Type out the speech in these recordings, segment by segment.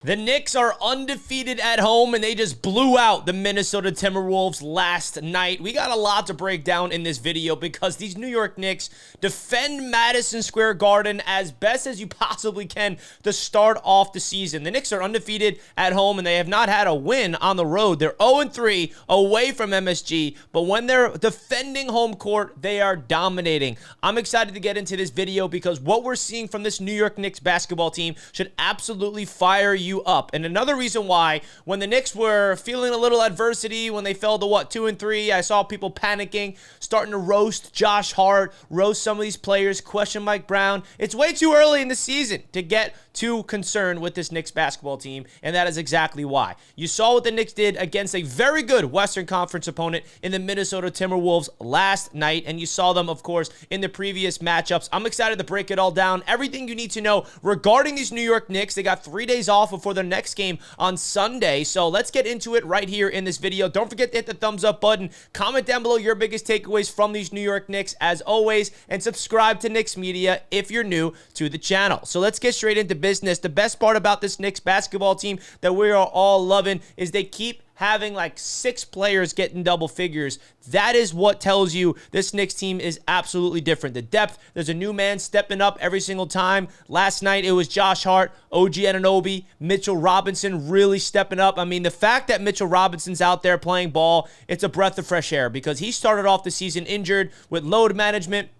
The Knicks are undefeated at home, and they just blew out the Minnesota Timberwolves last night. We got a lot to break down in this video because these New York Knicks defend Madison Square Garden as best as you possibly can to start off the season. The Knicks are undefeated at home, and they have not had a win on the road. They're 0-3 away from MSG, but when they're defending home court, they are dominating. I'm excited to get into this video because what we're seeing from this New York Knicks basketball team should absolutely fire you up. And another reason why, when the Knicks were feeling a little adversity, when they fell to 2-3, I saw people panicking, starting to roast Josh Hart, roast some of these players, question Mike Brown. It's way too early in the season to get too concerned with this Knicks basketball team, and that is exactly why. You saw what the Knicks did against a very good Western Conference opponent in the Minnesota Timberwolves last night, and you saw them, of course, in the previous matchups. I'm excited to break it all down. Everything you need to know regarding these New York Knicks. They got 3 days off before their next game on Sunday, so let's get into it right here in this video. Don't forget to hit the thumbs up button. Comment down below your biggest takeaways from these New York Knicks, as always, and subscribe to Knicks Media if you're new to the channel. So let's get straight into business. The best part about this Knicks basketball team that we are all loving is they keep having like 6 players getting double figures. That is what tells you this Knicks team is absolutely different. The depth, there's a new man stepping up every single time. Last night, it was Josh Hart, OG Anunoby, Mitchell Robinson really stepping up. I mean, the fact that Mitchell Robinson's out there playing ball, it's a breath of fresh air because he started off the season injured with load management.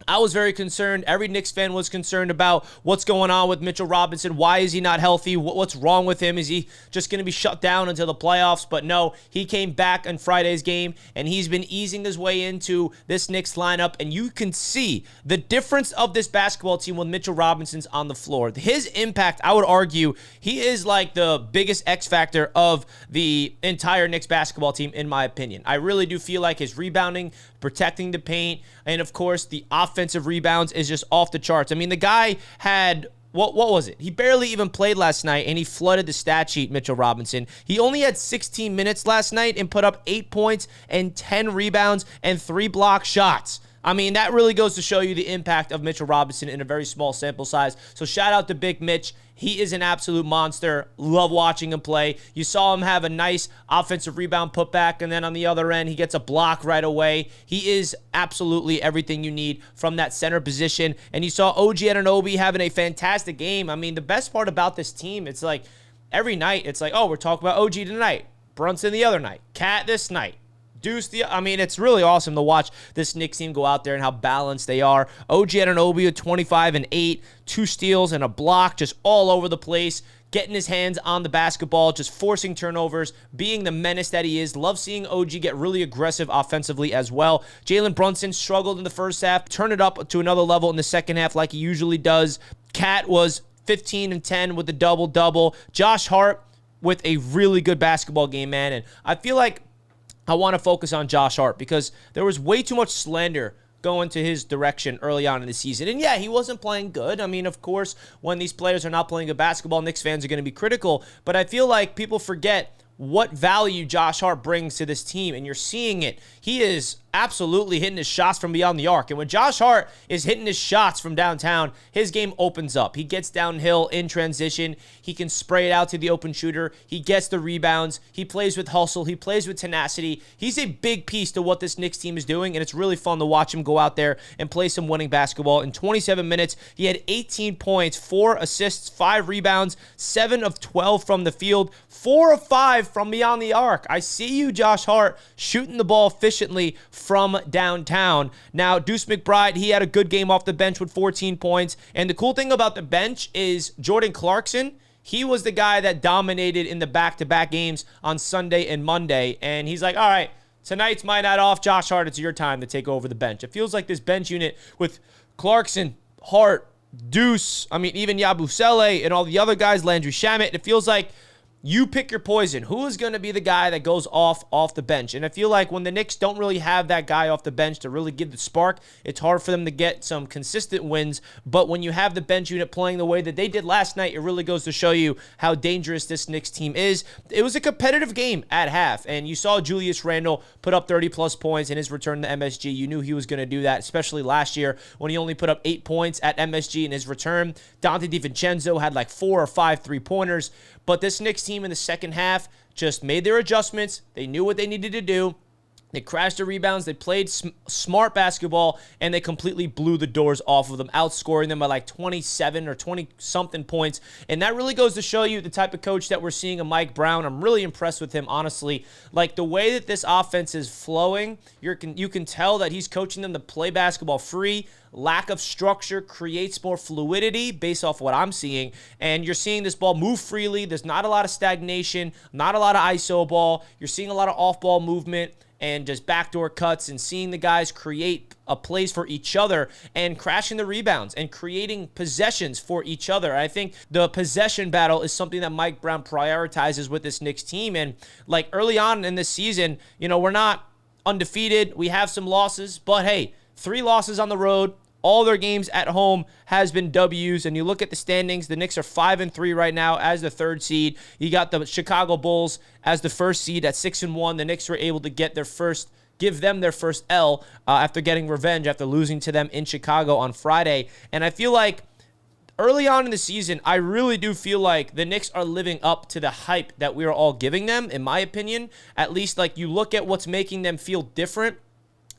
I was very concerned. Every Knicks fan was concerned about what's going on with Mitchell Robinson. Why is he not healthy? What's wrong with him? Is he just going to be shut down until the playoffs? But no, he came back on Friday's game, and he's been easing his way into this Knicks lineup, and you can see the difference of this basketball team when Mitchell Robinson's on the floor. His impact, I would argue, he is like the biggest X factor of the entire Knicks basketball team, in my opinion. I really do feel like his rebounding, protecting the paint, and of course, the offensive rebounds is just off the charts. I mean, the guy had, what was it? He barely even played last night, and he flooded the stat sheet, Mitchell Robinson. He only had 16 minutes last night and put up 8 points and 10 rebounds and 3 block shots. I mean, that really goes to show you the impact of Mitchell Robinson in a very small sample size. So shout out to Big Mitch. He is an absolute monster. Love watching him play. You saw him have a nice offensive rebound putback, and then on the other end, he gets a block right away. He is absolutely everything you need from that center position. And you saw OG Anunoby having a fantastic game. I mean, the best part about this team, it's like every night, it's like, oh, we're talking about OG tonight, Brunson the other night, Cat this night. I mean, it's really awesome to watch this Knicks team go out there and how balanced they are. OG Anunoby with 25 and 8, 2 steals and a block, just all over the place, getting his hands on the basketball, just forcing turnovers, being the menace that he is. Love seeing OG get really aggressive offensively as well. Jalen Brunson struggled in the first half, turned it up to another level in the second half like he usually does. Cat was 15 and 10 with the double-double. Josh Hart with a really good basketball game, man, and I feel like I want to focus on Josh Hart because there was way too much slander going to his direction early on in the season. And yeah, he wasn't playing good. I mean, of course, when these players are not playing good basketball, Knicks fans are going to be critical. But I feel like people forget what value Josh Hart brings to this team, and you're seeing it. He is absolutely hitting his shots from beyond the arc. And when Josh Hart is hitting his shots from downtown, his game opens up. He gets downhill in transition. He can spray it out to the open shooter. He gets the rebounds. He plays with hustle. He plays with tenacity. He's a big piece to what this Knicks team is doing, and it's really fun to watch him go out there and play some winning basketball. In 27 minutes, he had 18 points, 4 assists, 5 rebounds, 7 of 12 from the field, 4 of 5 from beyond the arc. I see you, Josh Hart, shooting the ball efficiently from downtown. Now, Deuce McBride, he had a good game off the bench with 14 points. And the cool thing about the bench is Jordan Clarkson, he was the guy that dominated in the back-to-back games on Sunday and Monday. And he's like, all right, tonight's my night off. Josh Hart, it's your time to take over the bench. It feels like this bench unit with Clarkson, Hart, Deuce, I mean, even Yabusele and all the other guys, Landry Shamet, it feels like you pick your poison. Who is going to be the guy that goes off the bench? And I feel like when the Knicks don't really have that guy off the bench to really give the spark, it's hard for them to get some consistent wins. But when you have the bench unit playing the way that they did last night, it really goes to show you how dangerous this Knicks team is. It was a competitive game at half, and you saw Julius Randle put up 30-plus points in his return to MSG. You knew he was going to do that, especially last year when he only put up 8 points at MSG in his return. Dante DiVincenzo had like 4 or 5 3-pointers. But this Knicks team in the second half just made their adjustments. They knew what they needed to do. They crashed the rebounds. They played smart basketball, and they completely blew the doors off of them, outscoring them by like 27 or 20-something points. And that really goes to show you the type of coach that we're seeing in Mike Brown. I'm really impressed with him, honestly. Like, the way that this offense is flowing, you can tell that he's coaching them to play basketball free. Lack of structure creates more fluidity based off what I'm seeing. And you're seeing this ball move freely. There's not a lot of stagnation, not a lot of ISO ball. You're seeing a lot of off-ball movement and just backdoor cuts, and seeing the guys create a plays for each other and crashing the rebounds and creating possessions for each other. I think the possession battle is something that Mike Brown prioritizes with this Knicks team. And like early on in this season, we're not undefeated. We have some losses, but hey, 3 losses on the road. All their games at home has been W's. And you look at the standings, the Knicks are 5-3 right now as the 3rd seed. You got the Chicago Bulls as the 1st seed at 6-1. The Knicks were able to give them their first L after getting revenge after losing to them in Chicago on Friday. And I feel like early on in the season, I really do feel like the Knicks are living up to the hype that we are all giving them, in my opinion. At least, like, you look at what's making them feel different.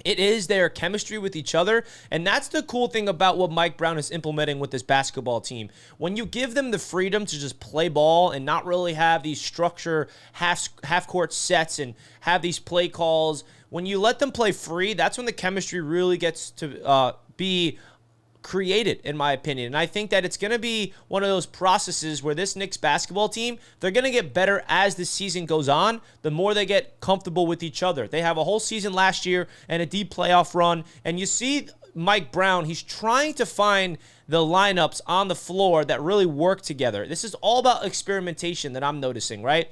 It is their chemistry with each other, and that's the cool thing about what Mike Brown is implementing with this basketball team. When you give them the freedom to just play ball and not really have these structure half-court sets and have these play calls, when you let them play free, that's when the chemistry really gets to be created, in my opinion. And I think that it's going to be one of those processes where this Knicks basketball team, they're going to get better as the season goes on, the more they get comfortable with each other. They have a whole season last year and a deep playoff run, and you see Mike Brown, he's trying to find the lineups on the floor that really work together. This is all about experimentation that I'm noticing, right?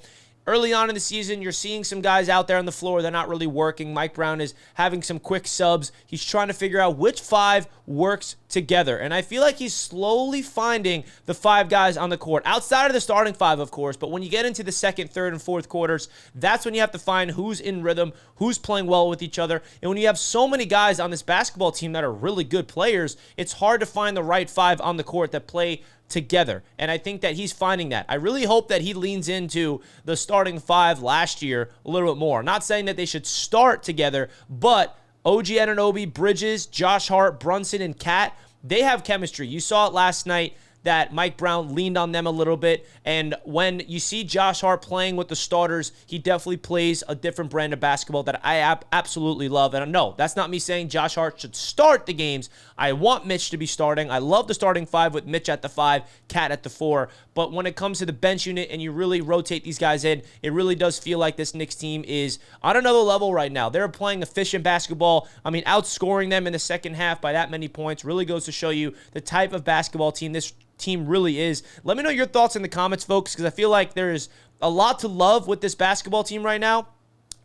Early on in the season, you're seeing some guys out there on the floor. They're not really working. Mike Brown is having some quick subs. He's trying to figure out which 5 works together. And I feel like he's slowly finding the 5 guys on the court. Outside of the starting 5, of course. But when you get into the 2nd, 3rd, and 4th quarters, that's when you have to find who's in rhythm, who's playing well with each other. And when you have so many guys on this basketball team that are really good players, it's hard to find the right 5 on the court that play together. And I think that he's finding that. I really hope that he leans into the starting 5 last year a little bit more. Not saying that they should start together, but OG Anunoby, Bridges, Josh Hart, Brunson, and Cat, they have chemistry. You saw it last night that Mike Brown leaned on them a little bit. And when you see Josh Hart playing with the starters, he definitely plays a different brand of basketball that I absolutely love. And no, that's not me saying Josh Hart should start the games. I want Mitch to be starting. I love the starting 5 with Mitch at the 5, Cat at the 4. But when it comes to the bench unit and you really rotate these guys in, it really does feel like this Knicks team is on another level right now. They're playing efficient basketball. I mean, outscoring them in the second half by that many points really goes to show you the type of basketball team this team really is. Let me know your thoughts in the comments, folks, because I feel like there is a lot to love with this basketball team right now.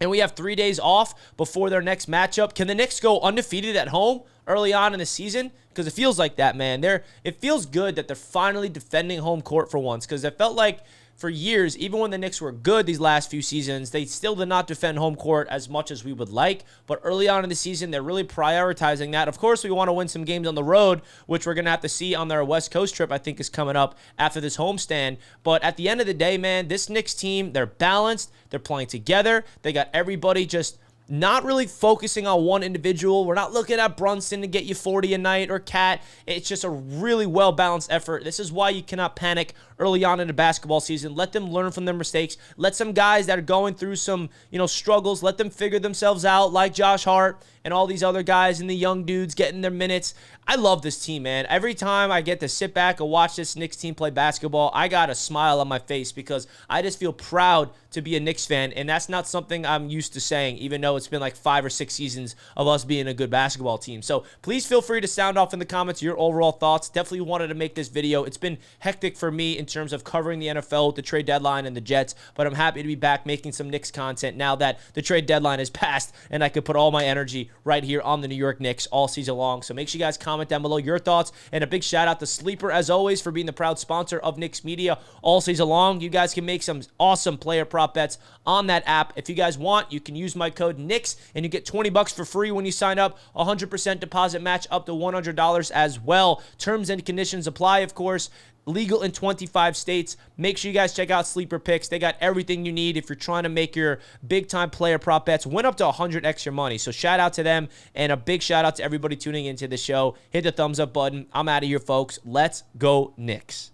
And we have 3 days off before their next matchup. Can the Knicks go undefeated at home early on in the season? Because it feels like that, man. It feels good that they're finally defending home court for once, because it felt like for years, even when the Knicks were good these last few seasons, they still did not defend home court as much as we would like. But early on in the season, they're really prioritizing that. Of course, we want to win some games on the road, which we're going to have to see on their West Coast trip, I think, is coming up after this homestand. But at the end of the day, man, this Knicks team, they're balanced. They're playing together. They got everybody just not really focusing on one individual. We're not looking at Brunson to get you 40 a night or Cat. It's just a really well-balanced effort. This is why you cannot panic early on in the basketball season. Let them learn from their mistakes. Let some guys that are going through some, struggles, let them figure themselves out, like Josh Hart and all these other guys and the young dudes getting their minutes. I love this team, man. Every time I get to sit back and watch this Knicks team play basketball, I got a smile on my face because I just feel proud to be a Knicks fan, and that's not something I'm used to saying, even though it's been like 5 or 6 seasons of us being a good basketball team. So please feel free to sound off in the comments your overall thoughts. Definitely wanted to make this video. It's been hectic for me in terms of covering the NFL with the trade deadline and the Jets, but I'm happy to be back making some Knicks content now that the trade deadline is passed and I could put all my energy right here on the New York Knicks all season long. So make sure you guys comment down below your thoughts, and a big shout out to Sleeper, as always, for being the proud sponsor of Knicks Media all season long. You guys can make some awesome player prop bets on that app. If you guys want, you can use my code Knicks, and you get $20 for free when you sign up. 100% deposit match up to $100 as well. Terms and conditions apply, of course. Legal in 25 states. Make sure you guys check out Sleeper Picks. They got everything you need if you're trying to make your big-time player prop bets. Win up to 100x your money. So shout out to them, and a big shout out to everybody tuning into the show. Hit the thumbs up button. I'm out of here, folks. Let's go Knicks.